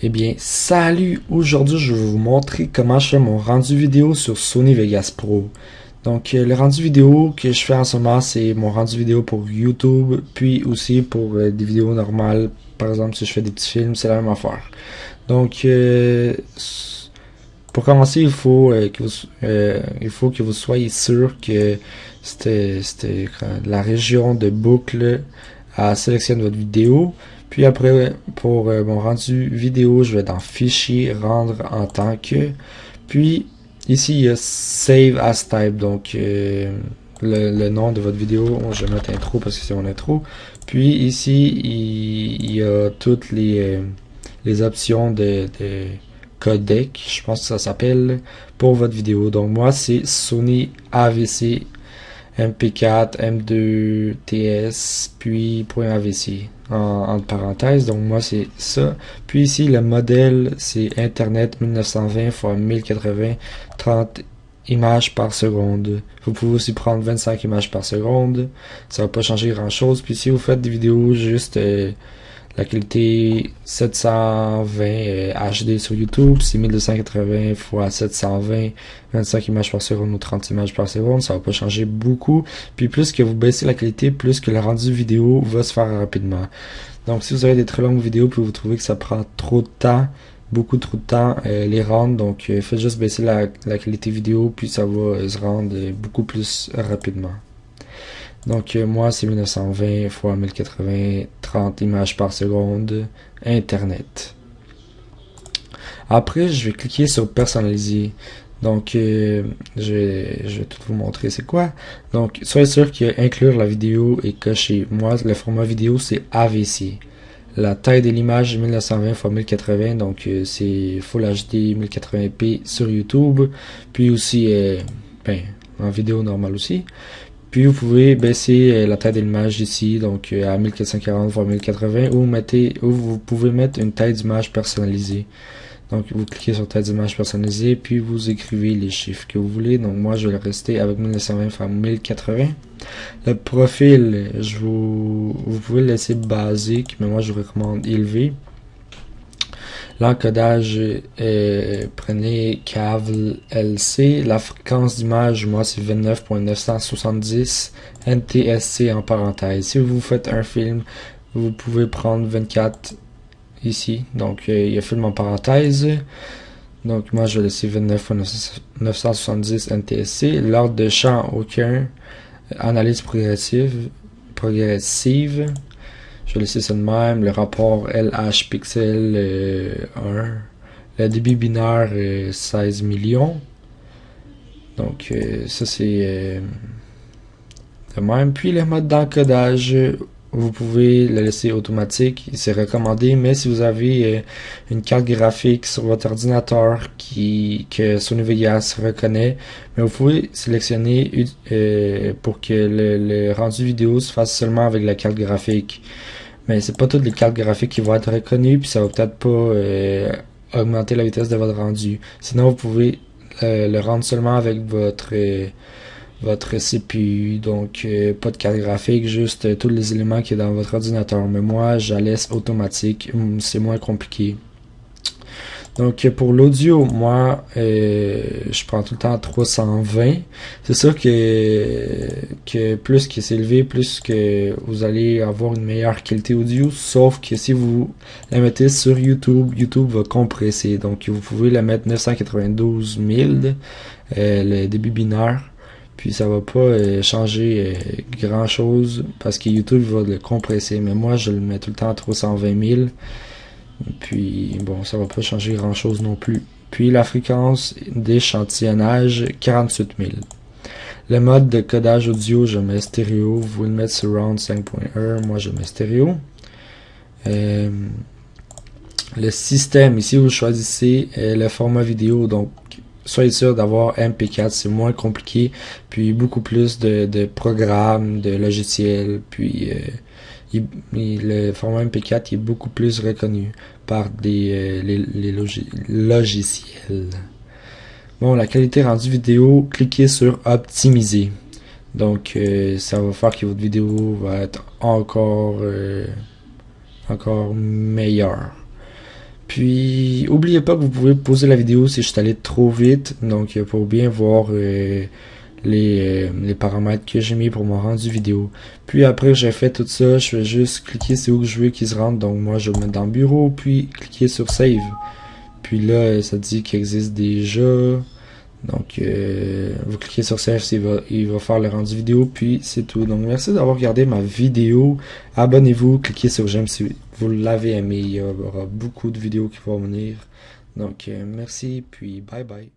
Eh bien, salut! Aujourd'hui, je vais vous montrer comment je fais mon rendu vidéo sur Sony Vegas Pro. Donc, le rendu vidéo que je fais en ce moment, c'est mon rendu vidéo pour YouTube, puis aussi pour des vidéos normales. Par exemple, si je fais des petits films, c'est la même affaire. Donc, pour commencer, il faut que vous soyez sûr que c'était la région de boucle à sélectionner votre vidéo. Puis après, pour mon rendu vidéo, je vais dans Fichier, Rendre en tant que. Puis ici, il y a Save as Type, donc le nom de votre vidéo. Je vais mettre intro parce que c'est mon intro. Puis ici, il y a toutes les options de codec, je pense que ça s'appelle, pour votre vidéo. Donc moi, c'est Sony AVC MP4, M2, TS, puis .avc entre parenthèses. Donc moi c'est ça. Puis ici le modèle c'est Internet 1920 x 1080, 30 images par seconde. Vous pouvez aussi prendre 25 images par seconde. Ça va pas changer grand chose. Puis si vous faites des vidéos juste la qualité 720 HD sur YouTube, c'est 1280 x 720, 25 images par seconde ou 30 images par seconde, ça va pas changer beaucoup. Puis plus que vous baissez la qualité, plus que le rendu vidéo va se faire rapidement. Donc si vous avez des très longues vidéos puis vous trouvez que ça prend trop de temps, beaucoup trop de temps les rendre, donc faites juste baisser la qualité vidéo puis ça va se rendre beaucoup plus rapidement. Donc moi c'est 1920 x 1080, 30 images par seconde, Internet. Après je vais cliquer sur personnaliser. Donc je vais tout vous montrer c'est quoi. Donc soyez sûr que inclure la vidéo est coché. Moi le format vidéo c'est AVC. La taille de l'image 1920 x 1080, donc c'est Full HD 1080p sur YouTube. Puis aussi en vidéo normale aussi. Puis vous pouvez baisser la taille de l'image ici, donc à 1440 x 1080, ou vous pouvez mettre une taille d'image personnalisée. Donc vous cliquez sur taille d'image personnalisée, puis vous écrivez les chiffres que vous voulez. Donc moi je vais rester avec 1920 x 1080. Le profil, vous pouvez le laisser basique, mais moi je vous recommande élevé. L'encodage, prenez câble LC. La fréquence d'image, moi, c'est 29.970 NTSC en parenthèse. Si vous faites un film, vous pouvez prendre 24 ici. Donc, il y a film en parenthèse. Donc, moi, je vais laisser 29.970 NTSC. L'ordre de champ, aucun. Analyse progressive. Je vais laisser ça de même. Le rapport LH pixel 1. Le débit binaire 16 millions. Donc ça c'est de même. Puis le mode d'encodage, vous pouvez le laisser automatique. C'est recommandé. Mais si vous avez une carte graphique sur votre ordinateur que Sony Vegas reconnaît, mais vous pouvez sélectionner pour que le rendu vidéo se fasse seulement avec la carte graphique. Mais c'est pas toutes les cartes graphiques qui vont être reconnues, puis ça va peut-être pas augmenter la vitesse de votre rendu. Sinon, vous pouvez le rendre seulement avec votre CPU, donc pas de carte graphique, juste tous les éléments qui est dans votre ordinateur. Mais moi, je la laisse automatique, c'est moins compliqué. Donc pour l'audio, moi, je prends tout le temps 320. C'est sûr que plus que c'est élevé, plus que vous allez avoir une meilleure qualité audio. Sauf que si vous la mettez sur YouTube, YouTube va compresser. Donc vous pouvez la mettre 992 000, le débit binaire. Puis ça va pas changer grand chose parce que YouTube va le compresser. Mais moi, je le mets tout le temps à 320 000. Puis bon, ça va pas changer grand chose non plus. Puis la fréquence d'échantillonnage 48 000. Le mode de codage audio, je mets stéréo. Vous pouvez le mettre surround 5.1. Moi je mets stéréo. Le système, ici vous choisissez le format vidéo. Donc soyez sûr d'avoir MP4, c'est moins compliqué. Puis beaucoup plus de programmes, de logiciels. Puis le format MP4 est beaucoup plus reconnu par les logiciels. Bon, la qualité rendue vidéo, cliquez sur optimiser. Donc ça va faire que votre vidéo va être encore meilleure. Puis, oubliez pas que vous pouvez poser la vidéo si je suis allé trop vite. Donc, pour bien voir les paramètres que j'ai mis pour mon rendu vidéo. Puis après, j'ai fait tout ça. Je vais juste cliquer sur où je veux qu'il se rentre. Donc, moi, je vais me mettre dans le bureau. Puis, cliquer sur Save. Puis là, ça dit qu'il existe déjà. Donc, vous cliquez sur Save, il va faire le rendu vidéo, puis c'est tout. Donc, merci d'avoir regardé ma vidéo. Abonnez-vous, cliquez sur j'aime si vous l'avez aimé. Il y aura beaucoup de vidéos qui vont venir. Donc, merci, puis bye bye.